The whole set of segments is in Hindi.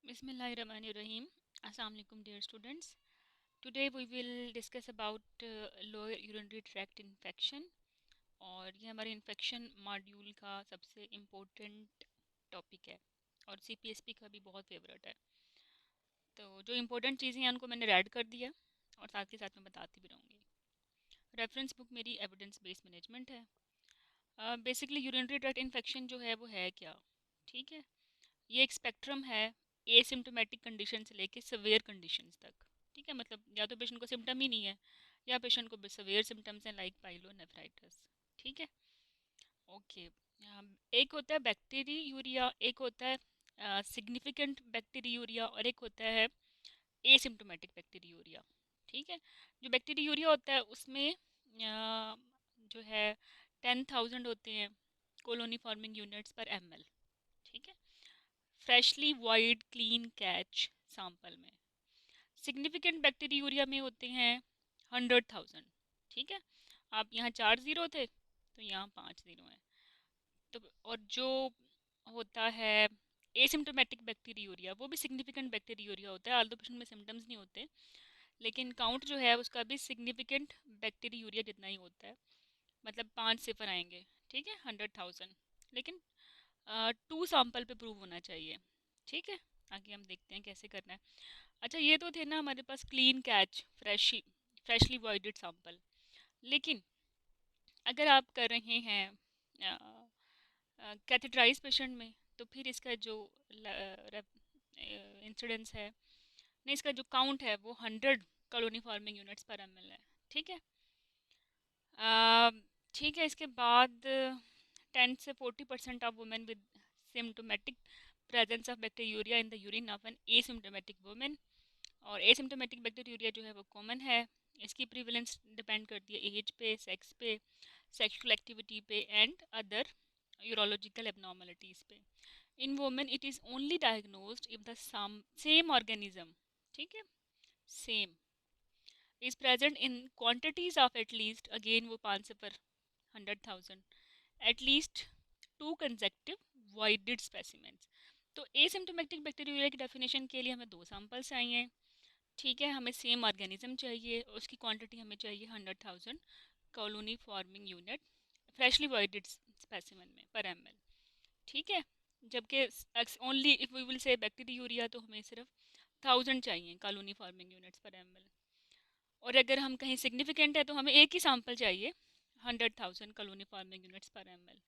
Bismillahirrahmanirrahim. Assalamu alaikum dear students. Today we will discuss about lower urinary tract infection और ये हमारे इन्फेक्शन मॉड्यूल का सबसे इम्पोर्टेंट टॉपिक है और सीपीएसपी का भी बहुत फेवरेट है। तो जो इम्पोर्टेंट चीज़ें हैं उनको मैंने रेड कर दिया और साथ के साथ मैं बताती भी रहूँगी। रेफरेंस बुक मेरी एविडेंस बेस्ड मैनेजमेंट है। बेसिकली यूरिनरी ट्रैक्ट इन्फेक्शन जो है वो है क्या, ठीक है। ये एक स्पेक्ट्रम है एसिम्टोमेटिक कंडीशन से लेके सवेयर कंडीशंस तक, ठीक है। मतलब या तो पेशेंट को सिम्टम ही नहीं है या पेशेंट को सवेयर सिम्टम्स हैं लाइक पाइलोनेफ्राइटिस, ठीक है। ओके, एक होता है बैक्टीरियूरिया, एक होता है सिग्निफिकेंट बैक्टीरियूरिया और एक होता है एसिम्टोमेटिक बैक्टीरियूरिया, ठीक है। जो बैक्टीरियूरिया होता है उसमें जो है 10,000 होते हैं colony forming units per ml, ठीक है, freshly wide clean catch sample में। सिग्निफिकेंट बैक्टीरियूरिया में होते हैं 100,000, ठीक है। आप यहाँ 4 जीरो थे तो यहाँ 5 जीरो हैं। तो और जो होता है एसिम्टोमेटिक बैक्टीरियूरिया वो भी सिग्निफिकेंट बैक्टीरियूरिया होता है, आल्दो पेशेंट में सिम्टम्स नहीं होते, लेकिन काउंट जो है उसका भी सिग्निफिकेंट बैक्टीरियूरिया जितना ही होता है। मतलब 5 सिफर आएंगे, ठीक है, 100,000, लेकिन 2 सैंपल पे प्रूव होना चाहिए, ठीक है। आगे हम देखते हैं कैसे करना है। अच्छा, ये तो थे ना हमारे पास clean catch freshly voided sample, लेकिन अगर आप कर रहे हैं कैथेटराइज पेशेंट में तो फिर इसका जो इंसिडेंस है, नहीं इसका जो काउंट है वो 100 colony forming units per ml है, ठीक है। अ, ठीक है, इसके बाद 10 से 40% of women with symptomatic presence of bacteria in the urine of an asymptomatic women. और एसिम्टोमेटिक बैक्टीरिया जो है वो कॉमन है। इसकी प्रीवलेंस डिपेंड करती है एज पे, सेक्स पे, सेक्सुअल एक्टिविटी पे एंड अदर यूरोलॉजिकल एबनॉर्मलिटीज़ पे। इन women it is only diagnosed if the same organism, ठीक है, same is present in quantities of at least, again वो 5 से पर 100,000, एटलीस्ट 2 कंसेक्टिव वॉइडेड स्पेसिमेंट्स। तो एसिम्टोमेटिक बैक्टीरिया की डेफिनेशन के लिए हमें 2 सैंपल्स चाहिए, ठीक है। हमें सेम ऑर्गेनिज्म चाहिए, उसकी क्वांटिटी हमें चाहिए 100,000 colony forming unit freshly voided specimen में पर ml, ठीक है। जबकि only if we will say bacteria तो हमें सिर्फ 1000 चाहिए colony forming units per ml। और अगर हम कहीं सिग्निफिकेंट है तो हमें एक ही सैंपल चाहिए 100,000 colony forming units per ml।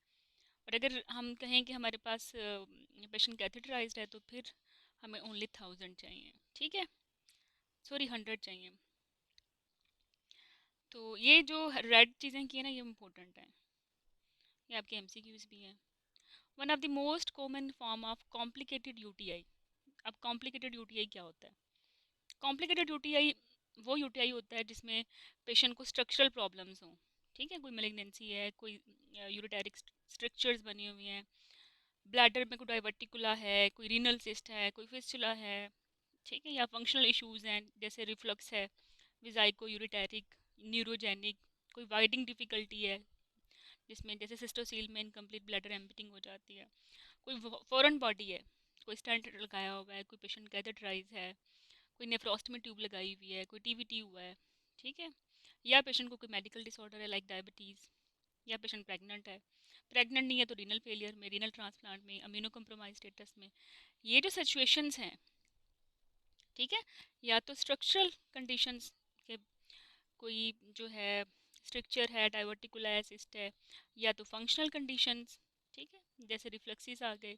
और अगर हम कहें कि हमारे पास पेशेंट कैथेटराइज्ड है तो फिर हमें ओनली 1000 चाहिए, ठीक है, सॉरी 100 चाहिए। तो ये जो रेड चीज़ें की है ना ये इम्पोर्टेंट है, ये आपके एमसीक्यूज भी हैं। One of the most common form of complicated UTI. अब कॉम्प्लिकेटेड यूटीआई क्या होता है? कॉम्प्लिकेटेड यूटीआई वो यूटीआई होता है जिसमें पेशेंट को स्ट्रक्चरल प्रॉब्लम्स हों, ठीक है, कोई मेलिग्नेंसी है, कोई यूरिटेरिक स्ट्रक्चर्स बनी हुई हैं, ब्लैडर में कोई डाइवर्टिकुला है, कोई रीनल सिस्ट है, कोई फिस्टुला है, ठीक है, या फंक्शनल इश्यूज हैं जैसे रिफ्लक्स है, विजाइको यूरिटेरिक, न्यूरोजेनिक, कोई वाइडिंग डिफिकल्टी है जिसमें जैसे सिस्टोसील में इनकम्प्लीट ब्लैडर एम्पिटिंग हो जाती है, कोई फॉरेन बॉडी है, कोई स्टेंट लगाया हुआ है, कोई पेशेंट कैथेटराइज है, कोई नेफ्रोस्टमी ट्यूब लगाई हुई है, कोई टीवीटी हुआ है, ठीक है, या पेशेंट को कोई मेडिकल डिसऑर्डर है लाइक डायबिटीज़, या पेशेंट प्रेग्नेंट है, प्रेग्नेंट नहीं है तो रीनल फेलियर में, रीनल ट्रांसप्लांट में, अम्यूनो कम्प्रोमाइज स्टेटस में। ये जो सिचुएशंस हैं, ठीक है, या तो स्ट्रक्चरल कंडीशंस के कोई जो है स्ट्रक्चर है, डाइवर्टिकुलर सिस्ट है, या तो फंक्शनल कंडीशंस, ठीक है, जैसे रिफ्लेक्सिस आ गए,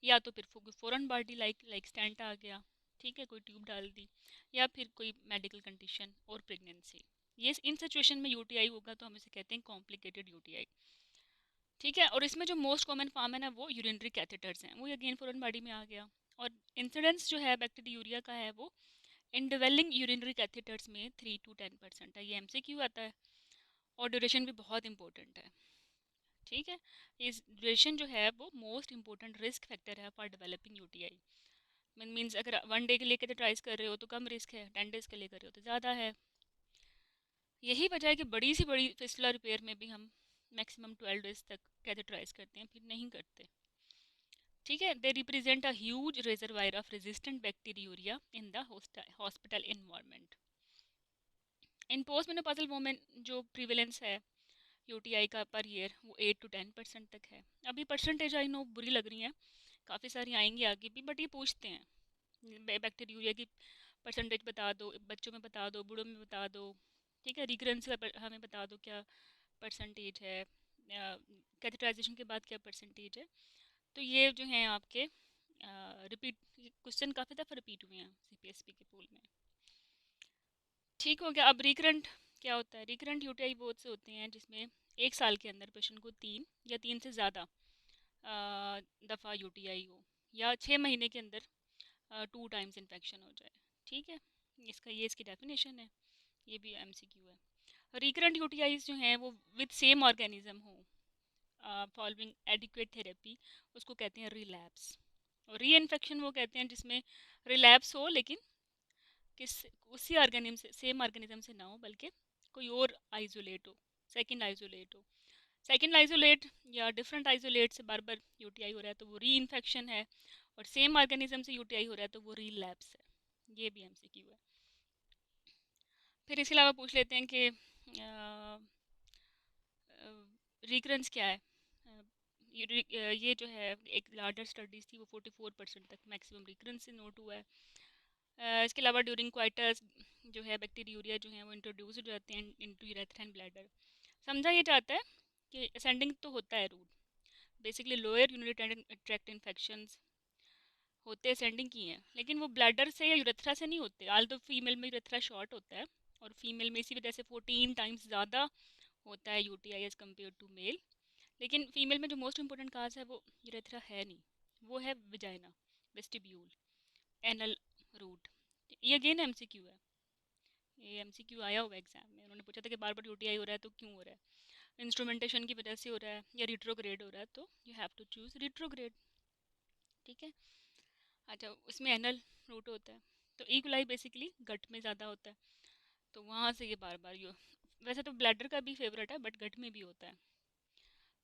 या तो फिर कोई फॉरेन बॉडी लाइक स्टेंट आ गया, ठीक है, कोई ट्यूब डाल दी, या फिर कोई मेडिकल कंडीशन और प्रेगनेंसी। ये इन सिचुएशन में यूटीआई होगा तो हम इसे कहते हैं कॉम्प्लिकेटेड यूटीआई, ठीक है। और इसमें जो मोस्ट कॉमन फॉर्म है ना वो यूरिनरी कैथेटर्स हैं, वो अगेन फॉरेन बॉडी में आ गया। और इंसिडेंस जो है बैक्टीरिया का है वो इन डिवेलिंग यूरिनरी कैथेटर्स में 3 to 10% है, ये एमसीक्यू आता है। और ड्यूरेशन भी बहुत इंपॉर्टेंट है, ठीक है। इस ड्यूरेशन जो है वो मोस्ट इंपॉर्टेंट रिस्क फैक्टर है फॉर डेवलपिंग यूटीआई। मीन्स अगर 1 डे के लिए कैथेटराइज कर रहे हो तो कम रिस्क है, 10 डेज के लिए कर रहे हो तो ज़्यादा है। यही वजह है कि बड़ी सी बड़ी फिस्टुला रिपेयर में भी हम मैक्सिमम 12 डेज तक कैथेटराइज करते हैं, फिर नहीं करते। ठीक है, they represent a huge reservoir of resistant bacteriuria in the hospital environment. In postmenopausal women जो प्रिवेलेंस है यूटीआई का पर ईयर वो 8 to 10% तक है। अभी परसेंटेज आई नो बुरी लग रही हैं, काफ़ी सारी आएंगी आगे भी, बट ये पूछते हैं बैक्टीरिया की परसेंटेज बता दो, बच्चों में बता दो, बूढ़ों में बता दो। ठीक है, रिकरेंस का हमें बता दो क्या परसेंटेज है, कैथेटराइजेशन के बाद क्या परसेंटेज है। तो ये जो हैं आपके रिपीट क्वेश्चन काफ़ी दफ़ा रिपीट हुए हैं सीपीएसपी के पोल में। ठीक हो गया। अब रिकरेंट क्या होता है? रिकरेंट यूटीआई वो से होते हैं जिसमें एक साल के अंदर पेशेंट को 3 या 3 से ज़्यादा दफ़ा यूटीआई हो, या 6 महीने के अंदर 2 टाइम्स इन्फेक्शन हो जाए। ठीक है, ये इसकी डेफिनेशन है। ये भी एमसीक्यू है। रिकरेंट यूटीआईज जो हैं वो विद सेम ऑर्गेनिज्म हो फॉलोइंग एडिक्वेट थेरेपी, उसको कहते हैं रिलैप्स। और री इन्फेक्शन वो कहते हैं जिसमें रिलैप्स हो लेकिन किस उसी ऑर्गेनिज्म से, सेम ऑर्गेनिज्म से ना हो, बल्कि कोई और आइसोलेट हो, सेकंड आइसोलेट हो। सेकंड आइसोलेट या डिफरेंट आइसोलेट से बार बार यूटीआई हो रहा है तो वो री इन्फेक्शन है, और सेम ऑर्गेनिज्म से यूटीआई हो रहा है तो वो रिलैप्स है। ये भी एमसीक्यू है। फिर इसके अलावा पूछ लेते हैं कि रिकरेंस क्या है। ये जो है एक लार्जर स्टडीज थी वो 44% तक मैक्सिमम रिकरेंस से नोट हुआ है। इसके अलावा ड्यूरिंग क्वाइटस जो है बैक्टीरिया जो है वो इंट्रोड्यूस हो जाते हैं इनटू यूरेथ्रन ब्लैडर। समझा ये जाता है कि असेंडिंग तो होता है route, basically lower urinary tract infections होते असेंडिंग की हैं, लेकिन वो ब्लैडर से या यूरेथ्रा से नहीं होते। आल तो फीमेल में यूरेथ्रा शॉर्ट होता है, और फीमेल में इसी वजह से 14 टाइम्स ज़्यादा होता है UTI as compared to male. लेकिन फीमेल में जो मोस्ट इंपॉर्टेंट काज है वो यूरेथ्रा है नहीं, वो है विजाइना, वेस्टिब्यूल, एनल रूट। ये अगेन एमसीक्यू है, ये एमसीक्यू आया हुआ एग्जाम में। उन्होंने पूछा था कि बार बार यूटीआई हो रहा है तो क्यों हो रहा है? इंस्ट्रूमेंटेशन की वजह से हो रहा है या रिट्रोग्रेड हो रहा है, तो you have to choose retrograde. ठीक है। अच्छा, उसमें एनल रूट होता है, तो इक्वलाई बेसिकली गट में ज़्यादा होता है, तो वहाँ से ये बार बार यो, वैसे तो ब्लैडर का भी फेवरेट है बट गट में भी होता है।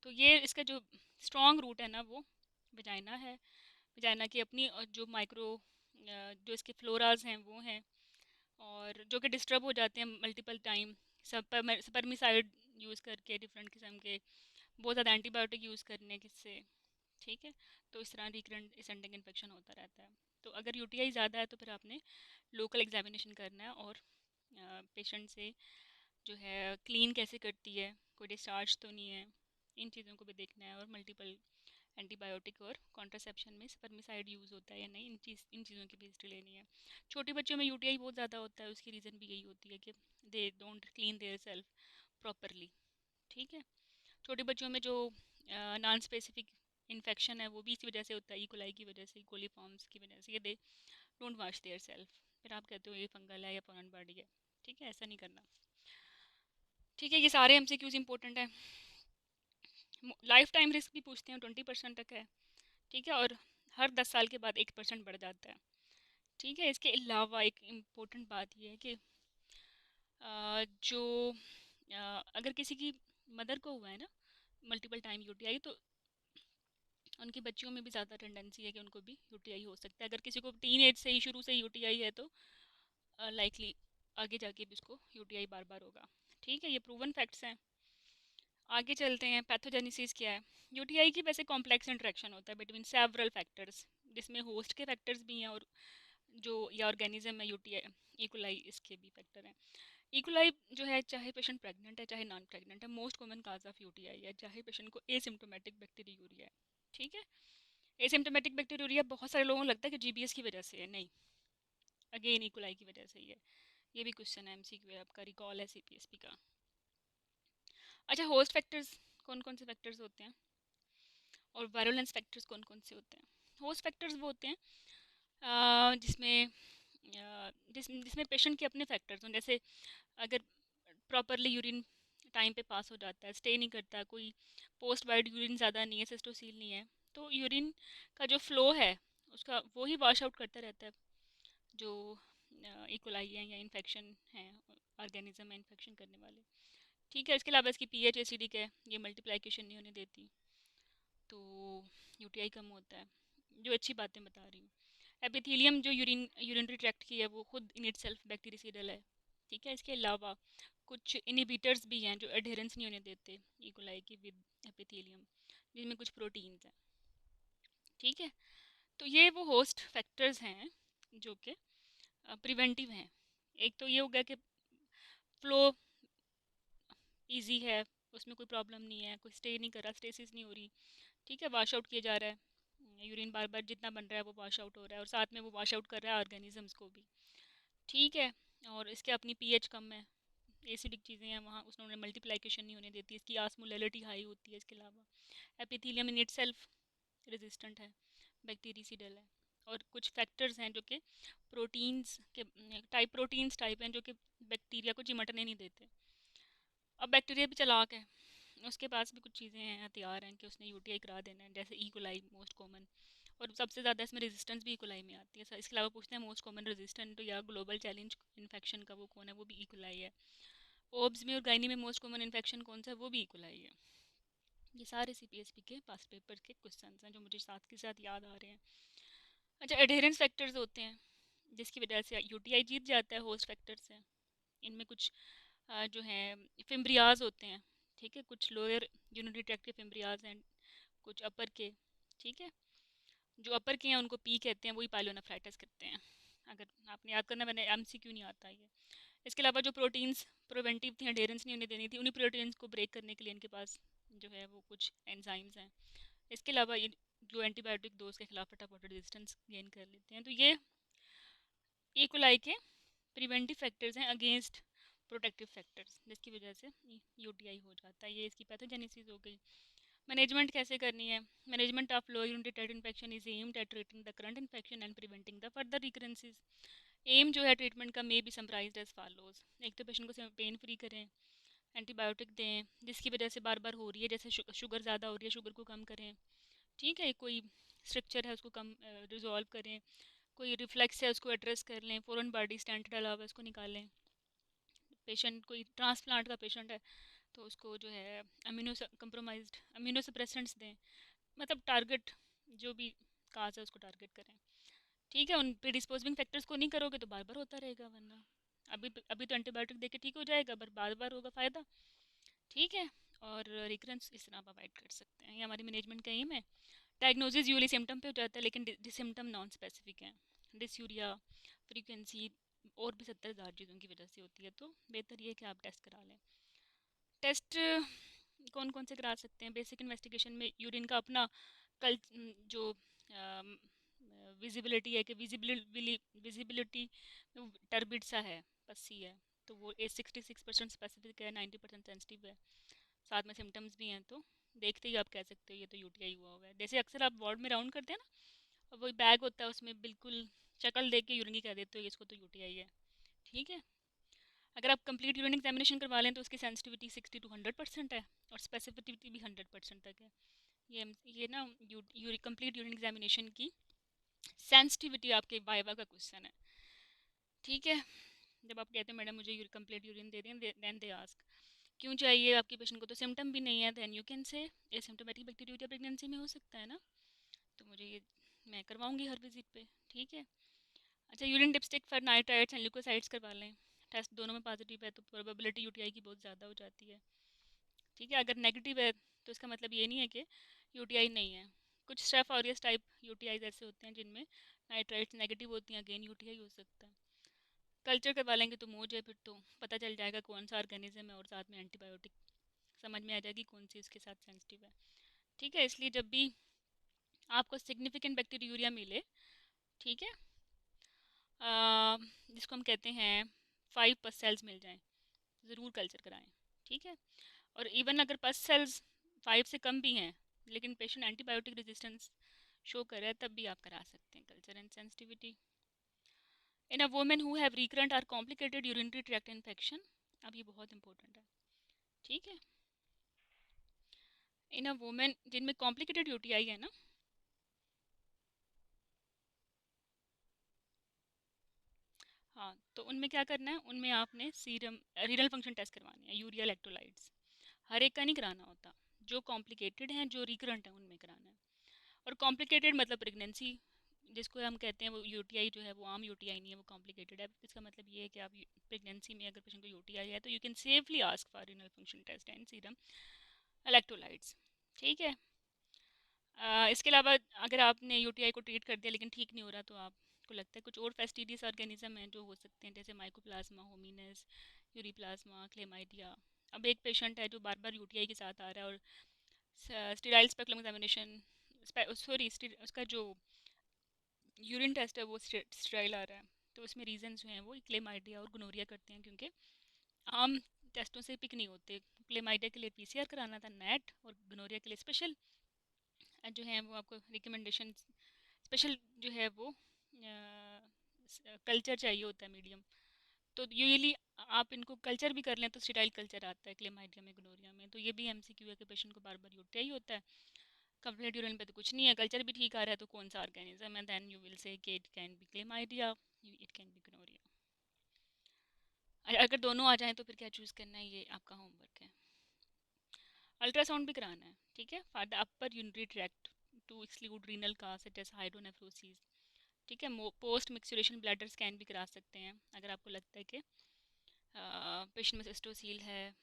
तो ये इसका जो स्ट्रॉन्ग रूट है ना वो वजाइना है। वजाइना की अपनी जो माइक्रो जो इसके फ्लोराज हैं वो हैं, और जो कि डिस्टर्ब हो जाते हैं मल्टीपल टाइम स्पर्मिसाइड यूज़ करके, डिफरेंट किस्म के, बहुत ज़्यादा एंटीबायोटिक यूज़ करने से। ठीक है, तो इस तरह रिकरेंट असेंडिंग इन्फेक्शन होता रहता है। तो अगर यूटीआई ज़्यादा है तो फिर आपने लोकल एग्जामिनेशन करना है, और पेशेंट से जो है क्लीन कैसे करती है, कोई डिस्चार्ज तो नहीं है, इन चीज़ों को भी देखना है। और मल्टीपल एंटीबायोटिक और कॉन्ट्रासेप्शन में स्पर्मिसाइड यूज़ होता है या नहीं, इन चीज़ों की भी हिस्ट्री लेनी है। छोटी बच्चों में यूटीआई बहुत ज़्यादा होता है, उसकी रीज़न भी यही होती है कि they don't clean their self properly. ठीक है, छोटे बच्चों में जो नॉन स्पेसिफिक इन्फेक्शन है वो भी इसी वजह से होता है, इकोलाई की वजह से, कोलीफॉर्म्स की वजह से, ये they don't wash their self, फिर आप कहते हो ये फंगल है या फॉरेन बॉडी है। ठीक है, ऐसा नहीं करना। ठीक है, ये सारे एमसीक्यूज इंपॉर्टेंट है। लाइफ टाइम रिस्क भी पूछते हैं, 20% तक है। ठीक है, और हर 10 साल के बाद 1% बढ़ जाता है। ठीक है, इसके अलावा एक इम्पोर्टेंट बात यह है कि जो अगर किसी की मदर को हुआ है ना मल्टीपल टाइम यूटीआई, तो उनकी बच्चियों में भी ज़्यादा टेंडेंसी है कि उनको भी यूटीआई हो सकता है। अगर किसी को टीन एज से ही शुरू से यूटीआई है तो लाइकली आगे जाके भी उसको यूटीआई बार बार होगा। ठीक है, ये प्रूवन फैक्ट्स हैं। आगे चलते हैं, पैथोजेनेसिस क्या है? यूटीआई की वैसे कॉम्प्लेक्स इंटरेक्शन होता है बिटवीन सेवरल फैक्टर्स, जिसमें होस्ट के फैक्टर्स भी हैं और जो ये ऑर्गेनिज्म है यूटीआई इकोलाई इसके भी फैक्टर हैं। इकोलाई जो है चाहे पेशेंट प्रेग्नेंट है चाहे नॉन प्रेग्नेंट है, most common cause of UTI है, चाहे पेशेंट को एसिम्टोमेटिक बैक्टीरियूरिया है। ठीक है, एसिम्टोमेटिक बैक्टीरियूरिया बहुत सारे लोगों को लगता है कि जीबीएस की वजह से है, नहीं, अगेन इकोलाई की वजह से ही है। ये भी क्वेश्चन है एमसीक्यू है, आपका रिकॉल है सीपीएसपी का। अच्छा, होस्ट फैक्टर्स कौन कौन से फैक्टर्स होते हैं, और वायरुलेंस फैक्टर्स कौन कौन से होते हैं? होस्ट फैक्टर्स वो होते हैं जिसमें जिसमें पेशेंट के अपने फैक्टर्स हों, जैसे अगर प्रॉपरली यूरिन टाइम पे पास हो जाता है, स्टे नहीं करता, कोई पोस्ट वाइड यूरिन ज़्यादा नहीं है, सिस्टोसील नहीं है, तो यूरिन का जो फ्लो है उसका वो ही वॉश आउट करता रहता है जो इकोलाई है या इन्फेक्शन है, ऑर्गेनिज्म है इन्फेक्शन करने वाले। ठीक है, इसके अलावा इसकी पीएच एसिडिक है, ये मल्टीप्लिकेशन नहीं होने देती, तो यूटीआई कम होता है। जो अच्छी बातें बता रही हूँ। एपिथेलियम जो यूरिनरी ट्रैक्ट की है वो खुद इन इट सेल्फ बैक्टीरियसिडल है। ठीक है, इसके अलावा कुछ इनिबिटर्स भी हैं जो एडहेरेंस नहीं होने देते इकोलाई की विद एपिथेलियम, जिनमें कुछ प्रोटीन्स हैं। ठीक है, तो ये वो होस्ट फैक्टर्स हैं जो कि प्रिवेंटिव हैं। एक तो ये हो गया कि फ्लो इजी है, उसमें कोई प्रॉब्लम नहीं है, कोई स्टे नहीं कर रहा, स्टेसिस नहीं हो रही। ठीक है, वाश आउट किया जा रहा है, यूरिन बार बार जितना बन रहा है वो वाश आउट हो रहा है, और साथ में वो वाश आउट कर रहा है ऑर्गेनिजम्स को भी। ठीक है, और इसके अपनी पीएच कम है, एसिडिक चीज़ें हैं वहाँ, उसने मल्टीप्लिकेशन नहीं होने देती, इसकी आस्मोलैलिटी हाई होती है। इसके अलावा epithelium in it self resistant है, बैक्टीरियसिडल है। और कुछ फैक्टर्स हैं जो कि प्रोटीन्स के प्रोटीन्स टाइप हैं जो कि बैक्टीरिया को चिमटने नहीं देते। अब बैक्टीरिया भी चालाक है, उसके पास भी कुछ चीज़ें हैं, हथियार हैं कि उसने यूटीआई करा देना है, जैसे ई मोस्ट कॉमन, और सबसे ज़्यादा इसमें रेजिस्टेंस भी ई में आती है। इसके अलावा पूछते हैं मोस्ट कॉमन रेजिस्टेंट या ग्लोबल चैलेंज इन्फेक्शन का वो कौन है, वो भी ई है। ओब्स में और गायनी में मोस्ट कॉमन इन्फेक्शन कौन सा है, वो भी ई है। ये सारे सीपीएसपी के पास पेपर के क्वेश्चन हैं जो मुझे साथ के साथ याद आ रहे हैं। अच्छा, एडहेरेंस फैक्टर्स होते हैं जिसकी वजह से यूटीआई जीत जाता है होस्ट फैक्टर से। इनमें कुछ जो हैं फिम्ब्रियाज होते हैं। ठीक है, कुछ लोअर यूरिनरी ट्रैक्ट के फिम्ब्रियाज हैं, कुछ अपर के। ठीक है, जो अपर के हैं उनको पी कहते हैं, वही पाइलोनेफ्राइटिस करते हैं। अगर आपने याद करना, मैंने एमसीक्यू नहीं आता ये। इसके अलावा जो प्रोटीन्स प्रिवेंटिव थी, एडेरेंस नहीं होने देनी थी, उन्हीं प्रोटीन्स को ब्रेक करने के लिए इनके पास जो है वो कुछ एंजाइम्स हैं। इसके अलावा ये जो एंटीबायोटिक डोज के खिलाफ फटाफट रेजिस्टेंस गेन कर लेते हैं। तो ये इकोलाई के प्रिवेंटिव फैक्टर्स हैं अगेंस्ट प्रोटेक्टिव फैक्टर्स, जिसकी वजह से यूटीआई हो जाता है। ये इसकी पैथोजेनेसिस हो गई। मैनेजमेंट कैसे करनी है? Management of low urinary tract infection is aimed at treating the current infection and preventing the further recurrences. Um जो है ट्रीटमेंट का may be summarized as follows. एक तो पेशेंट को पेन फ्री करें, एंटीबायोटिक दें जिसकी वजह से बार बार हो रही है, जैसे शुगर ज़्यादा हो रही है, शुगर को कम करें। ठीक है, कोई स्ट्रक्चर है उसको कम रिजॉल्व करें, कोई रिफ्लेक्स है उसको एड्रेस कर लें, फ़ौरन बॉडी स्टेंट डाला हुआ है उसको निकालें। पेशेंट कोई ट्रांसप्लांट का पेशेंट है तो उसको जो है अमीनो कंप्रोमाइज्ड अमीनो सप्रेसेंट्स दें। मतलब टारगेट जो भी काज है उसको टारगेट करें। ठीक है, उन प्रीडिस्पोजिंग फैक्टर्स को नहीं करोगे तो बार बार होता रहेगा, वरना अभी तो एंटीबायोटिक देके ठीक हो जाएगा, पर बार बार होगा फ़ायदा। ठीक है, और रिकरेंस इस तरह आप अवॉइड कर सकते हैं। ये हमारी मैनेजमेंट का एम है। डायग्नोसिस यूजली सिम्टम पे हो जाता है, लेकिन सिम्टम नॉन स्पेसिफिक है। डिसयूरिया फ्रीक्वेंसी और भी 70,000 चीज़ों की वजह से होती है, तो बेहतर ये कि आप टेस्ट करा लें। टेस्ट कौन कौन से करा सकते हैं? बेसिक इन्वेस्टिगेशन में यूरिन का अपना कल जो विजिबिलिटी है कि विजिबिलिटी टर्बिड सा है, पस्सी है, तो वो 66% स्पेसिफिक है, 90% सेंसिटिव है, साथ में सिम्टम्स भी हैं, तो देखते ही आप कह सकते हो ये तो यूटीआई हुआ हुआ है। जैसे अक्सर आप वार्ड में राउंड करते हैं ना, और वही बैग होता है उसमें बिल्कुल शक्ल देख के यूरिन की कह देते हो इसको तो यूटीआई है। ठीक है, अगर आप कंप्लीट यूरिन एग्जामिनेशन करवा लें तो उसकी सेंसिटिविटी 60 to 100% है, और स्पेसिफिसिटी भी 100% तक है। ये ना कंप्लीट यूरिन एग्जामिनेशन की सेंसिटिविटी आपके वाइवा का क्वेश्चन है। ठीक है, जब आप कहते हैं मैडम मुझे कंप्लीट यूरिन दे दें, देन दे आस्क क्यों चाहिए आपकी पेशेंट को, तो सिम्टम भी नहीं है, then you can say asymptomatic bacteria pregnancy में हो सकता है ना, तो मुझे ये मैं करवाऊंगी हर विजिट पे। ठीक है, अच्छा, urine dipstick for nitrites and leucocytes करवा लें। टेस्ट दोनों में पॉजिटिव है तो प्रोबेबिलिटी यूटीआई की बहुत ज़्यादा हो जाती है। ठीक है, अगर नेगेटिव है तो इसका मतलब ये नहीं है कि यूटीआई नहीं है। कुछ स्ट्रेफ ऑरियस टाइप यूटीआई ऐसे होते हैं जिनमें नाइट्राइट्स नेगेटिव होती हैं, अगेन यूटीआई हो सकता है। कल्चर करवा लेंगे तो मौज है, फिर तो पता चल जाएगा कौन सा ऑर्गेनिज्म है, और साथ में एंटीबायोटिक समझ में आ जाएगी कौन सी उसके साथ सेंसिटिव है। ठीक है, इसलिए जब भी आपको सिग्निफिकेंट बैक्टीरियूरिया मिले, ठीक है, जिसको हम कहते हैं 5 पस सेल्स मिल जाएं, ज़रूर कल्चर कराएं। ठीक है, और इवन अगर पस सेल्स 5 से कम भी हैं लेकिन पेशेंट एंटीबायोटिक रेजिस्टेंस शो कर रहा है, तब भी आप करा सकते हैं culture and sensitivity. In a women who have recurrent और कॉम्प्लिकेटेड यूरिनरी ट्रैक्ट इन्फेक्शन, अब ये बहुत इंपॉर्टेंट है। ठीक है, इन अ वुमेन जिनमें कॉम्प्लिकेटेड यूटीआई है ना, हाँ, तो उनमें क्या करना है, उनमें आपने सीरम रीनल फंक्शन टेस्ट करवाने हैं, यूरिया इलेक्ट्रोलाइट्स। हर एक का नहीं कराना होता, जो कॉम्प्लिकेटेड हैं जो रिकरेंट हैं उनमें कराना है। और कॉम्प्लिकेटेड मतलब प्रेगनेंसी जिसको हम कहते हैं वो यूटीआई जो है वो आम यूटीआई नहीं है, वो कॉम्प्लिकेटेड है। इसका मतलब ये है कि आप प्रेगनेंसी में अगर पेशेंट को यूटीआई है तो you can safely ask for renal function test and serum electrolytes. ठीक है। इसके अलावा अगर आपने यूटीआई को ट्रीट कर दिया लेकिन ठीक नहीं हो रहा तो आपको लगता है कुछ और फेस्टिडियस ऑर्गेनिज्म हैं जो हो सकते हैं, जैसे माइकोप्लाज्मा, होमिनस, यूरीप्लाज्मा, क्लेमाइडिया। अब एक पेशेंट है जो बार बार यूटीआई के साथ आ रहा है और स्टेराइल स्पेक्ट्रम एग्जामिनेशन, सॉरी उसका जो यूरिन टेस्ट है वो स्टेराइल आ रहा है, तो उसमें रीजन जो हैं वो क्लेमाइडिया और गोनोरिया करते हैं, क्योंकि आम टेस्टों से पिक नहीं होते। क्लेमाइडिया के लिए पीसीआर कराना था नेट, और गोनोरिया के लिए स्पेशल जो है वो आपको रिकमेंडेशन स्पेशल जो है वो कल्चर चाहिए होता है मीडियम। तो यूजली आप इनको कल्चर भी कर लें तो स्टेराइल कल्चर आता है क्लेमाइडिया में, गोनोरिया में। तो ये भी एमसीक्यू है कि पेशेंट को बार बार यूटिया ही होता है, कंप्लीट यूरिन पे तो कुछ नहीं है, कल्चर भी ठीक आ रहा है, तो कौन सा ऑर्गेनिज्म है? देन यू विल से कि it can be chlamydia, it can be gonorrhoea. अगर दोनों आ जाएं तो फिर क्या चूज़ करना है, ये आपका होमवर्क है। अल्ट्रासाउंड भी कराना है, ठीक है, for the upper urinary tract to exclude renal cause such as hydronephrosis. ठीक है। पोस्ट मिक्सुरेशन ब्लैडर स्कैन भी करा सकते हैं अगर आपको लगता है कि पेशेंट में सिस्टोसील है,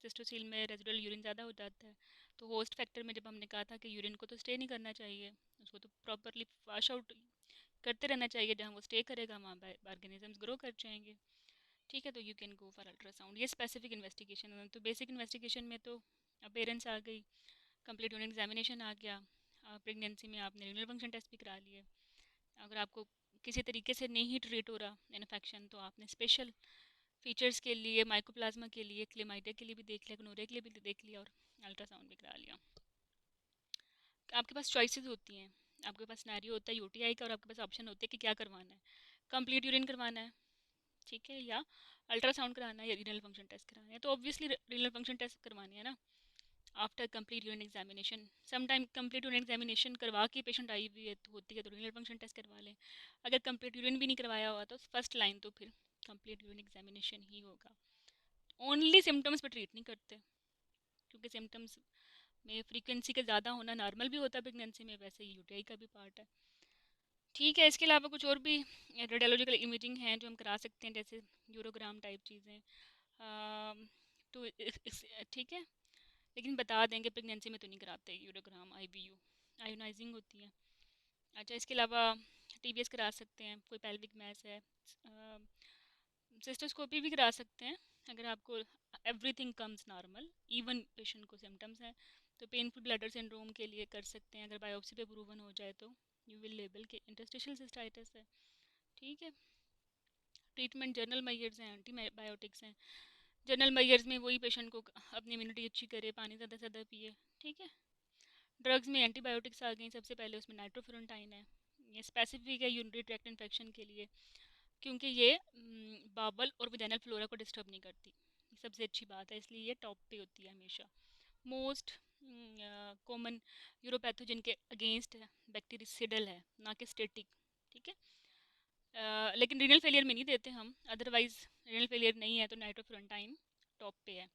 सिस्टोसील में रेजिडुअल यूरिन ज़्यादा हो जाता है। तो होस्ट फैक्टर में जब हमने कहा था कि यूरिन को तो स्टे नहीं करना चाहिए, उसको तो प्रॉपरली वाश आउट करते रहना चाहिए, जहाँ वो स्टे करेगा वहाँ ऑर्गेनिजम्स ग्रो कर जाएंगे। ठीक है, तो you can go for ultrasound. ये स्पेसिफिक इन्वेस्टिगेशन। तो बेसिक इन्वेस्टिगेशन में तो अपेरेंस आ गई, कंप्लीट यूरिन एग्जामिनेशन आ गया, प्रेगनेंसी में आपने रीनल फंक्शन टेस्ट भी करा लिए। अगर आपको किसी तरीके से नहीं ट्रीट हो रहा इन्फेक्शन तो आपने स्पेशल फीचर्स के लिए, माइकोप्लाज्मा के लिए, क्लेमाइडिया के लिए भी देख लिया, गोनोरिया के लिए भी देख लिया, और अल्ट्रासाउंड भी करा लिया। आपके पास चॉइसेस होती हैं, आपके पास सिनेरियो होता है यूटीआई का, और आपके पास ऑप्शन होते हैं कि क्या करवाना है, कंप्लीट यूरिन करवाना है, ठीक है, या अल्ट्रासाउंड कराना है, या रीनल फंक्शन टेस्ट कराना है। तो ऑब्वियसली रीनल फंक्शन टेस्ट करवानी है ना after complete urine examination. Some time complete urine examination करवा के पेशेंट आई हुई है तो होती है तो रीनल फंक्शन टेस्ट करवा लें। अगर कंप्लीट यूरिन भी नहीं करवाया हुआ तो फर्स्ट लाइन तो फिर कंप्लीट यूरिन एग्जामिनेशन ही होगा। ओनली सिम्टम्स पर ट्रीट नहीं करते, क्योंकि सिम्टम्स में फ्रीक्वेंसी का ज़्यादा होना नॉर्मल भी होता है प्रेगनेंसी में, वैसे ही यूटीआई का भी पार्ट है। ठीक है। इसके अलावा कुछ और भी रेडियोलॉजिकल इमेजिंग हैं जो हम करा सकते हैं, जैसे यूरोग्राम टाइप चीज़ें। तो ठीक है, लेकिन बता देंगे प्रेगनेंसी में तो नहीं कराते यूरोग्राम, आईवीयू आयोनाइजिंग होती है। अच्छा, इसके अलावा टीबीएस करा सकते हैं, कोई पेल्विक मैस है, सिस्टोस्कोपी भी करा सकते हैं अगर आपको everything comes normal, even patient को सिम्टम्स हैं तो पेनफुल ब्लैडर सिंड्रोम के लिए कर सकते हैं। अगर बायोप्सी पे प्रूवन हो जाए तो यू विल लेबल के इंटरस्टिशियल सिस्टाइटिस है। ठीक है। ट्रीटमेंट जनरल मेजर्स हैं, एंटीबायोटिक्स हैं। जनरल मेजर्स में वही पेशेंट को अपनी इम्यूनिटी अच्छी करे, पानी ज़्यादा से ज़्यादा पिए। ठीक है। ड्रग्स में एंटीबायोटिक्स आ गई, सबसे पहले उसमें नाइट्रोफेरोंटाइन है, ये स्पेसिफिक है यूरिनरी ट्रैक्ट इन्फेक्शन के लिए, क्योंकि ये बावल और वजाइनल फ्लोरा को डिस्टर्ब नहीं करती। सबसे अच्छी बात है, इसलिए ये टॉप पे होती है हमेशा। मोस्ट कॉमन यूरोपैथोजन के अगेंस्ट बैक्टीरिसिडल है, ना कि स्टेटिक। ठीक है। लेकिन रीनल फेलियर में नहीं देते हम, अदरवाइज रीनल फेलियर नहीं है तो नाइट्रोफ्रंटाइन टॉप पे है।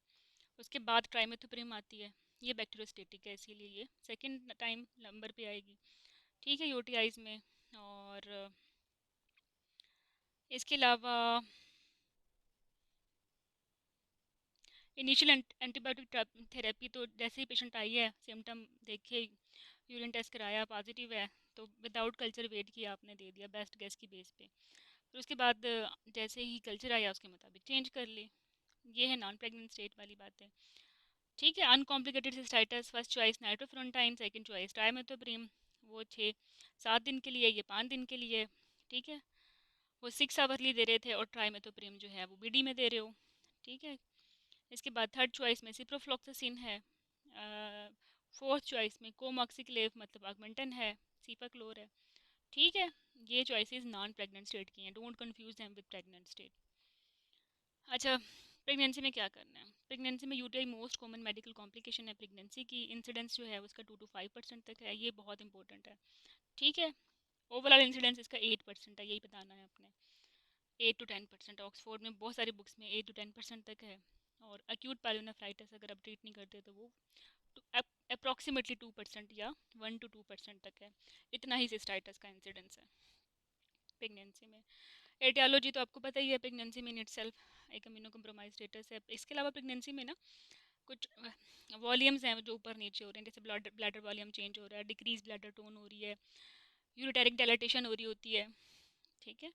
उसके बाद ट्राइमेथोप्रिम आती है, ये बैक्टीरियोस्टेटिक है, इसीलिए ये सेकंड टाइम नंबर पे आएगी। ठीक है, यूटीआईज में। और इसके अलावा इनिशियल एंटीबायोटिक थेरेपी तो जैसे ही पेशेंट आई है, सिम्टम देखे, यूरिन टेस्ट कराया, पॉजिटिव है, तो विदाउट कल्चर वेट किया आपने दे दिया बेस्ट गेस की बेस पे। फिर उसके बाद जैसे ही कल्चर आया उसके मुताबिक चेंज कर ली। ये है नॉन प्रेग्नेंट स्टेट वाली बात है। ठीक है। Uncomplicated cystitis, first choice nitrofurantoin, second choice trimethoprim, वो 6-7 दिन के लिए, ये 5 दिन के लिए। ठीक है। वो 6 आवरली दे रहे थे, और ट्राइमेथोप्रिम जो है वो बीडी में दे रहे हो। ठीक है। इसके बाद थर्ड चॉइस में सिप्रोफ्लॉक्सासिन है, फोर्थ चॉइस में कोमॉक्सिक्लेव मतलब ऑगमेंटन है, सीफाक्लोर है। ठीक है। ये चॉइसेस नॉन प्रेग्नेंट स्टेट की हैं, don't confuse them with pregnant state. अच्छा, प्रेगनेंसी में क्या करना है? प्रेगनेंसी में UTI most common medical complication है प्रेगनेंसी की, इंसिडेंस जो है उसका 2 to 5% तक है, ये बहुत इंपॉर्टेंट है। ठीक है। ओवरऑल इंसिडेंस इसका 8% है, यही बताना है आपने। 8 to 10%, ऑक्सफोर्ड में बहुत सारी बुक्स में 8 to 10% तक है। और अक्यूट पाइलोनेफ्राइटिस अगर आप ट्रीट नहीं करते तो वो अप्रॉक्सीमेटली 2% या 1 to 2% तक है। इतना ही सिस्टाइटिस का इंसिडेंस है प्रेगनेंसी में। एटियोलॉजी तो आपको पता ही है, प्रेगनेंसी में इन इटसेल्फ एक इम्यूनो कम्प्रोमाइज स्टेटस है। इसके अलावा प्रेगनेंसी में ना कुछ वॉल्यूम्स हैं जो ऊपर नीचे हो रहे हैं, जैसे ब्लैडर वॉल्यूम चेंज हो रहा है, डिक्रीज ब्लैडर टोन हो रही है, यूरिटेरिक डायलिटेशन हो रही होती है। ठीक है,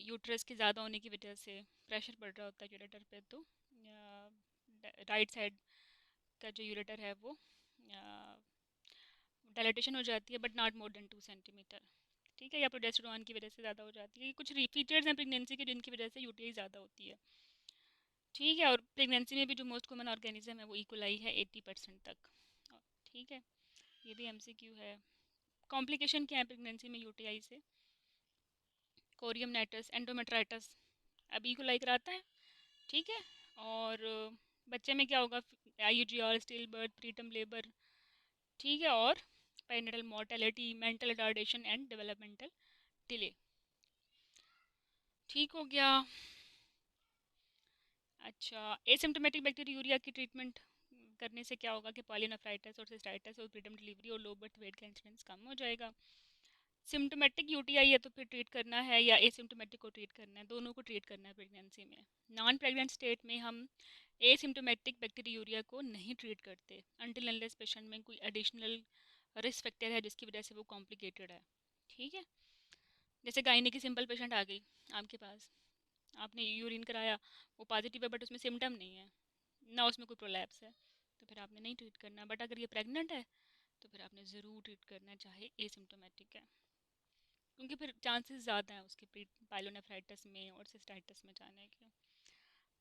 यूट्रस के ज़्यादा होने की वजह से प्रेशर पड़ रहा होता है यूरेटर पे, तो राइट साइड का जो यूरेटर है वो डायलिटेशन हो जाती है, but not more than 2 centimetre. ठीक है, या प्रोजेस्टेरोन की वजह से ज़्यादा हो जाती है। ये कुछ फीचर्स हैं प्रेगनेंसी के जिनकी वजह से यूटीआई ज़्यादा होती है। ठीक है, और प्रेगनेंसी में भी जो मोस्ट कॉमन ऑर्गेनिज्म है वो इकोलाई है 80% तक। ठीक है, ये भी एमसीक्यू है। कॉम्प्लिकेशन क्या है प्रेगनेंसी में यूटीआई से? कोरियम नाइटस, एंडोमेट्राइटिस, अब इकोलाई कराता है। ठीक है, और बच्चे में क्या होगा? IUGR, still birth, preterm labour. ठीक है, और perinatal mortality, mental retardation and developmental delay. ठीक हो गया। अच्छा, एसिम्टोमेटिक बैक्टीरियूरिया की ट्रीटमेंट करने से क्या होगा कि पॉलीनेफ्राइटिस और सिस्टाइटिस और प्रीटर्म डिलीवरी और लो बर्थ वेट का इंसिडेंस कम हो जाएगा। सिम्टोमेटिक यूटीआई है तो फिर ट्रीट करना है या एसिम्टोमेटिक को ट्रीट करना है? दोनों को ट्रीट करना है प्रेगनेंसी में। नॉन प्रेग्नेंट स्टेट में हम एसिम्टोमेटिक बैक्टीरियूरिया को नहीं ट्रीट करते अनटिल अनलेस पेशेंट में कोई एडिशनल रिस्क फैक्टर है जिसकी वजह से वो कॉम्प्लिकेटेड है। ठीक है, जैसे गायनी की सिंपल पेशेंट आ गई आपके पास, आपने यूरिन कराया, वो पॉजिटिव है बट उसमें सिम्टम नहीं है, ना उसमें कोई प्रोलैप्स है, तो फिर आपने नहीं ट्रीट करना। बट अगर ये प्रेग्नेंट है तो फिर आपने ज़रूर ट्रीट करना है, चाहे एसिम्टोमेटिक है, क्योंकि फिर चांसेस ज़्यादा हैं उसके पाइलोनेफ्राइटिस में और सिस्टाइटिस में जाने के।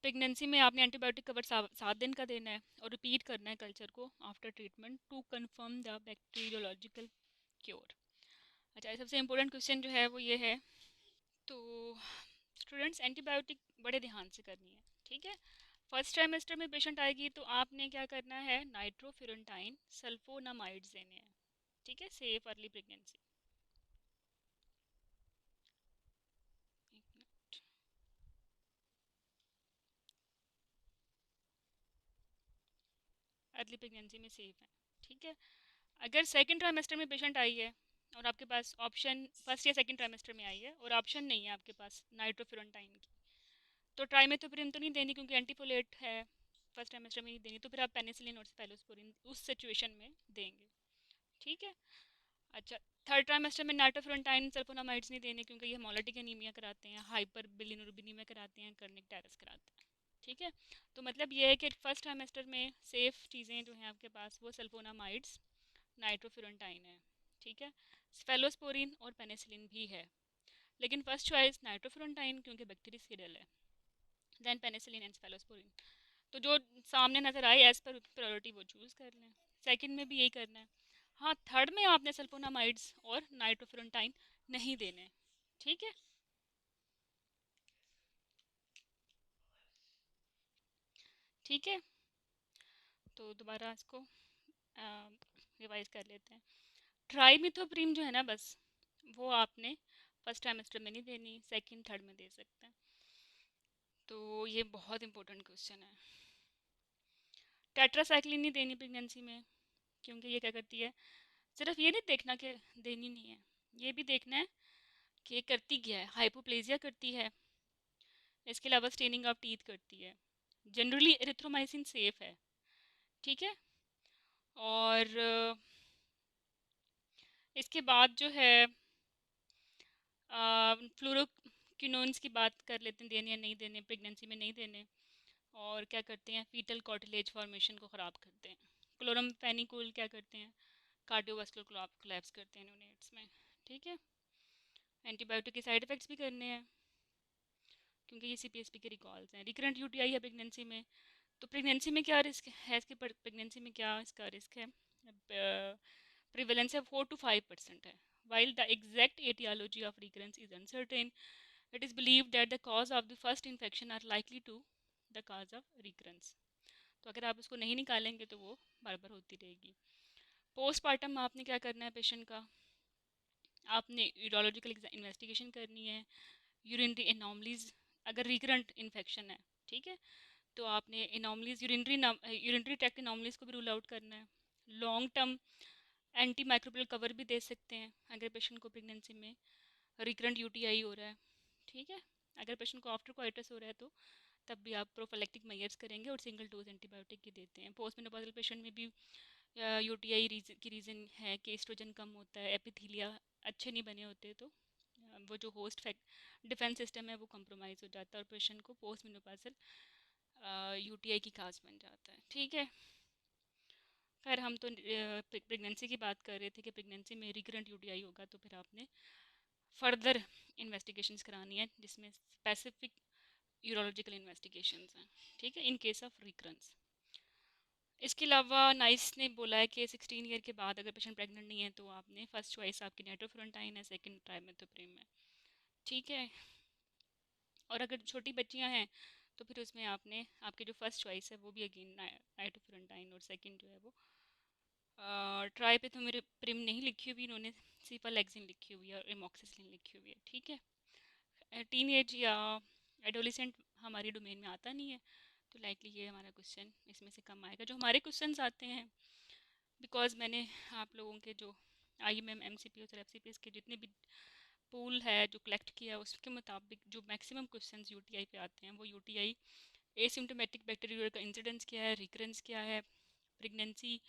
प्रेगनेंसी में आपने एंटीबायोटिक कवर 7 दिन का देना है और रिपीट करना है कल्चर को after treatment to confirm the bacteriological cure. अच्छा, सबसे इम्पोर्टेंट क्वेश्चन जो है वो ये है, तो स्टूडेंट्स एंटीबायोटिक बड़े ध्यान से करनी है। ठीक है, फर्स्ट ट्राइमेस्टर में पेशेंट आएगी तो आपने क्या करना है? नाइट्रोफिरंटाइन सल्फोनामाइड्स देने हैं। ठीक है, safe early pregnancy. Early pregnancy में सेफ है। ठीक है, अगर सेकंड ट्राइमेस्टर में पेशेंट आई है और आपके पास ऑप्शन फर्स्ट या सेकंड ट्राइमेस्टर में आई है और ऑप्शन नहीं है आपके पास नाइट्रोफिरंटाइन की, तो ट्राइमेथोप्रिम तो नहीं देनी क्योंकि एंटीफोलेट है, फर्स्ट ट्राइमेस्टर में नहीं देनी, तो फिर आप पेनिसिलिन और सेफेलोस्पोरिन उस सिचुएशन में देंगे। ठीक है, अच्छा, थर्ड ट्राइमेस्टर में नाइट्रोफिरंटाइन सल्फोनामाइड्स नहीं देने क्योंकि ये हेमोलिटिक एनीमिया कराते हैं, हाइपर बिलिरुबिनीमिया कराते हैं, कर्निक टेरस कराते हैं। ठीक है, तो मतलब ये है कि फर्स्ट ट्राइमेस्टर में सेफ चीज़ें जो हैं आपके पास वो सल्फोनामाइड्स, नाइट्रोफिरंटाइन है। ठीक है, स्फेलोस्पोरिन और पेनिसिलिन भी है, लेकिन फर्स्ट चॉइस नाइट्रोफिरंटाइन क्योंकि बैक्टीरियसिडल है, देन पेनिसिलिन एंड स्फेलोस्पोरिन। तो जो सामने नज़र आए एज पर प्रायोरिटी वो चूज़ कर लें। सेकंड में भी यही करना है। हाँ, थर्ड में आपने सल्फोनामाइड्स और नाइट्रोफिरंटाइन नहीं देने। ठीक है, ठीक है, तो दोबारा इसको रिवाइज कर लेते हैं। ट्राइमिथोप्रीम जो है ना, बस वो आपने फर्स्ट ट्राइमेस्टर में नहीं देनी, सेकंड थर्ड में दे सकते हैं। तो ये बहुत इंपॉर्टेंट क्वेश्चन है। टेट्रासाइक्लिन नहीं देनी प्रेगनेंसी में क्योंकि ये क्या करती है? सिर्फ ये नहीं देखना कि देनी नहीं है, ये भी देखना है कि करती क्या है। हाइपोप्लेजिया करती है, इसके अलावा स्टेनिंग ऑफ टीथ करती है। जनरली एरिथ्रोमाइसिन सेफ है। ठीक है, और इसके बाद जो है फ्लोरोक्विनोन्स की बात कर लेते हैं, देने या नहीं देने, प्रेगनेंसी में नहीं देने। और क्या करते हैं? फीटल कॉटिलेज फॉर्मेशन को ख़राब करते हैं। क्लोरमफेनिकोल क्या करते हैं? कार्डियोवास्कुलर कोलैप्स करते हैं न्यूनेट्स में। ठीक है, एंटीबायोटिक के साइड इफ़ेक्ट्स भी करने हैं क्योंकि ये सीपीएसपी के रिकॉल्स हैं। रिकरेंट यूटीआई है प्रेगनेंसी में, तो प्रेगनेंसी में क्या रिस्क है इसके? प्रेगनेंसी में क्या इसका रिस्क है? प्रिवेलेंस है 4 to 5% है। While the exact etiology of recurrence is uncertain, it is believed that the cause of the first infection are likely to the cause of recurrence. तो अगर आप उसको नहीं निकालेंगे तो वो बार बार होती रहेगी। पोस्टमार्टम आपने क्या करना है पेशेंट का? आपने यूरोलॉजिकल इन्वेस्टिगेशन करनी है, यूरिनरी एनॉमलीज अगर रिकरेंट इन्फेक्शन है। ठीक है, तो आपने एनॉमलीज यूरिनरी ट्रैक्ट एनॉमलीज को भी रूल आउट करना है। Long term anti microbial cover भी दे सकते हैं अगर पेशेंट को प्रेगनेंसी में रिकरेंट यूटीआई हो रहा है। ठीक है, अगर पेशेंट को आफ्टर कोइटस हो रहा है तो तब भी आप प्रोफाइलेक्टिक मेजर्स करेंगे और सिंगल डोज एंटीबायोटिक की देते हैं। पोस्ट मेनोपॉजल पेशेंट में भी यूटीआई की रीज़न है कि एस्ट्रोजन कम होता है, एपिथीलिया अच्छे नहीं बने होते, तो वो जो होस्ट डिफेंस सिस्टम है वो कम्प्रोमाइज़ हो जाता है और पेशेंट को पोस्ट मेनोपॉजल यूटीआई की काज बन जाता है। ठीक है, खैर हम तो प्रेगनेंसी की बात कर रहे थे कि प्रेगनेंसी में रिकरेंट यूटीआई होगा तो फिर आपने फर्दर इन्वेस्टिगेशंस करानी है जिसमें स्पेसिफिक यूरोलॉजिकल इन्वेस्टिगेशंस हैं। ठीक है, इन केस ऑफ रिकरेंस। इसके अलावा नाइस ने बोला है कि 16 ईयर के बाद अगर पेशेंट प्रेग्नेंट नहीं है तो आपने फर्स्ट चॉइस आपकी नाइट्रोफुरेंटाइन है, सेकंड ट्राइमेथोप्रिम है। ठीक है, और अगर छोटी बच्चियां हैं तो फिर उसमें आपने आपकी जो फर्स्ट चॉइस है वो भी अगेन नाइट्रोफुरेंटाइन और सेकंड जो है वो ट्राई पे तो मेरे प्रिम नहीं लिखी हुई, इन्होंने सिफालेक्सिन लिखी हुई है और एमोक्सिसिलिन लिखी हुई है। ठीक है, टीन एज या एडोलिसेंट हमारी डोमेन में आता नहीं है तो लाइकली ये हमारा क्वेश्चन इसमें से कम आएगा। जो हमारे क्वेश्चंस आते हैं, बिकॉज मैंने आप लोगों के जो IMM MCPS और FCPS के जितने भी पूल है जो कलेक्ट किया है उसके मुताबिक जो मैक्सिमम क्वेश्चंस यूटीआई पे आते हैं वो यूटीआई एसिम्टोमेटिक बैक्टीरियल का इंसिडेंस क्या है, रिकरेंस क्या है, प्रेगनेंसी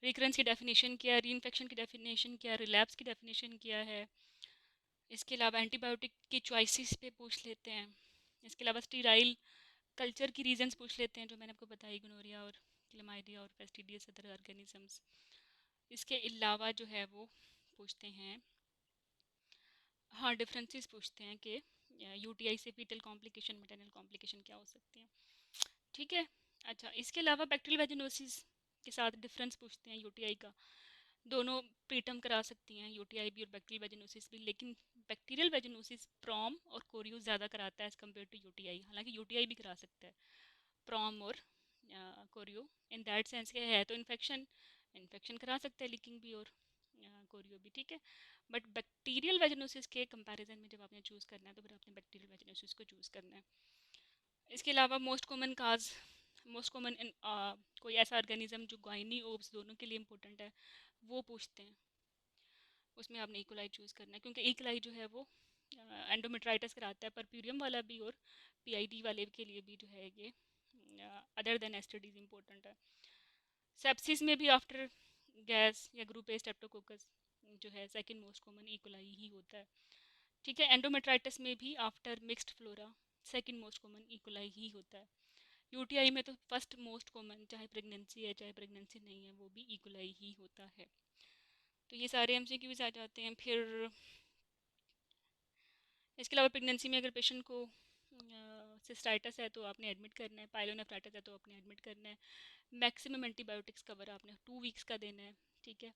रिकरेंस की डेफिनेशन क्या है, री इन्फेक्शन की डेफिनेशन क्या है, रिलैप्स की डेफिनेशन क्या है। इसके अलावा एंटीबायोटिक की चॉइसेस पे पूछ लेते हैं। इसके अलावा स्टीराइल कल्चर की रीजंस पूछ लेते हैं जो मैंने आपको बताई, गोनोरिया और क्लेमाइडिया और फेस्टिडियस अदर ऑर्गेनिजम्स। इसके अलावा जो है वो पूछते हैं, हाँ डिफरेंसेस पूछते हैं कि यूटीआई से फीटल कॉम्प्लिकेशन मैटरनल कॉम्प्लिकेशन क्या हो सकती हैं। ठीक है, अच्छा इसके अलावा बैक्टीरियल वेजिनोसिस के साथ डिफरेंस पूछते हैं यूटीआई का। दोनों प्रीटर्म करा सकती हैं यूटीआई भी और बैक्टीरियल वेजिनोसिस भी, लेकिन बैक्टीरियल वेजिनोसिस प्रॉम और कोरियो ज़्यादा कराता है एज़ कम्पेयर टू यूटीआई। हालांकि यूटीआई भी करा सकता है प्रॉम और कोरियो, इन दैट सेंस के है तो इन्फेक्शन इन्फेक्शन करा सकता है लीकिंग भी और कोरियो भी। ठीक है, बट बैक्टीरियल वेजिनोसिस के कंपैरिजन में जब आपने चूज़ करना है तो फिर आपने बैक्टीरियल वेजिनोसिस को चूज़ करना है। इसके अलावा मोस्ट कॉमन इन कोई ऐसा ऑर्गेनिज्म जो गाइनी ओव्स दोनों के लिए इंपॉर्टेंट है वो पूछते हैं। उसमें आपने इकोलाई चूज़ करना है क्योंकि इकोलाई जो है वो एंडोमेट्राइटिस कराता है, परप्यूरियम वाला भी और PID वाले के लिए भी जो है ये अदर देन एस्टिडीज इंपॉर्टेंट है। सेप्सिस में भी आफ्टर गैस या ग्रुप ए स्ट्रेप्टोकोकस जो है सेकंड मोस्ट कॉमन इकोलाई ही होता है। ठीक है, एंडोमेट्राइटिस में भी after mixed flora second most common E coli ही होता है। यूटीआई में तो फर्स्ट मोस्ट कॉमन चाहे प्रेगनेंसी है चाहे प्रेगनेंसी नहीं है वो भी इकोलाई ही होता है। तो ये सारे MCQs आ जाते हैं। फिर इसके अलावा प्रेगनेंसी में अगर पेशेंट को सिस्टाइटिस है तो आपने एडमिट करना है, पाइलोनेफ्राइटिस है तो आपने एडमिट करना है। मैक्सिमम एंटीबायोटिक्स कवर आपने 2 वीक्स का देना है। ठीक है,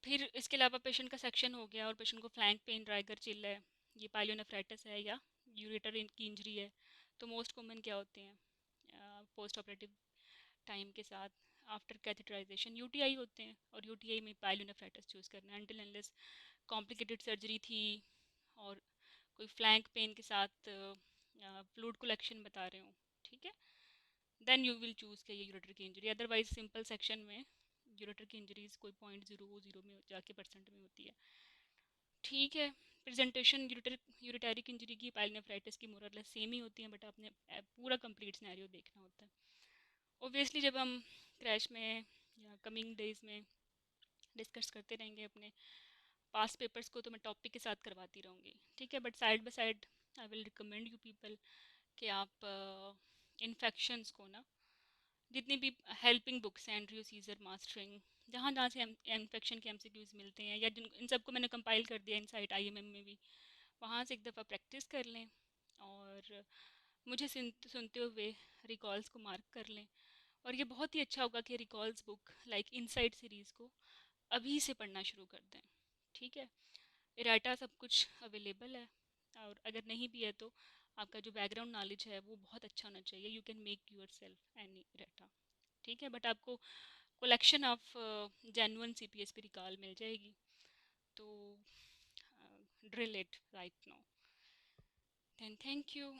फिर इसके अलावा पेशेंट का सेक्शन हो गया और पेशेंट को फ्लैंक पेन, ड्राइगर चिल है, ये पाइलोनेफ्राइटिस है या यूरेटर की इंजरी है, तो मोस्ट कॉमन क्या होते हैं पोस्ट ऑपरेटिव टाइम के साथ आफ्टर कैथेटराइजेशन यूटीआई होते हैं और यूटीआई में पाइलोनेफ्राइटिस चूज़ करना है अनटिल अनलेस कॉम्प्लिकेटेड सर्जरी थी और कोई फ्लैंक पेन के साथ फ्लूइड कलेक्शन बता रहे हो। ठीक है, देन यू विल चूज़ के ये यूरेटर की इंजरी, अदरवाइज सिंपल सेक्शन में यूरेटर की इंजरीज कोई 0.00 में जाके परसेंट में होती है। ठीक है, प्रेजेंटेशन यूरेटरिक इंजरी की पाइलोनेफ्राइटिस की मोरलेस सेम ही होती है, बट आपने पूरा कंप्लीट सिनेरियो देखना होता है। ओबियसली जब हम क्रैश में या कमिंग डेज में डिस्कस करते रहेंगे अपने पास पेपर्स को तो मैं टॉपिक के साथ करवाती रहूँगी। ठीक है, but side by side I will recommend you people कि आप इन्फेक्शंस को ना, जितनी भी हेल्पिंग बुक्स हैं एंड्रयू सीजर मास्टरिंग, जहाँ जहाँ से इन्फेक्शन के MCQs मिलते हैं या जिन इन सबको मैंने कंपाइल कर दिया इनसाइट IMM में भी, वहाँ से एक दफ़ा प्रैक्टिस कर लें और मुझे सुनते हुए रिकॉल्स को मार्क कर लें। और ये बहुत ही अच्छा होगा कि recalls book like insight series को अभी से पढ़ना शुरू कर दें। ठीक है, इराटा सब कुछ अवेलेबल है और अगर नहीं भी है तो आपका जो बैकग्राउंड नॉलेज है वो बहुत अच्छा होना चाहिए। You can make yourself any errata. ठीक है, बट आपको collection of genuine CPSP recall मिल जाएगी, तो drill it right now. Then thank you.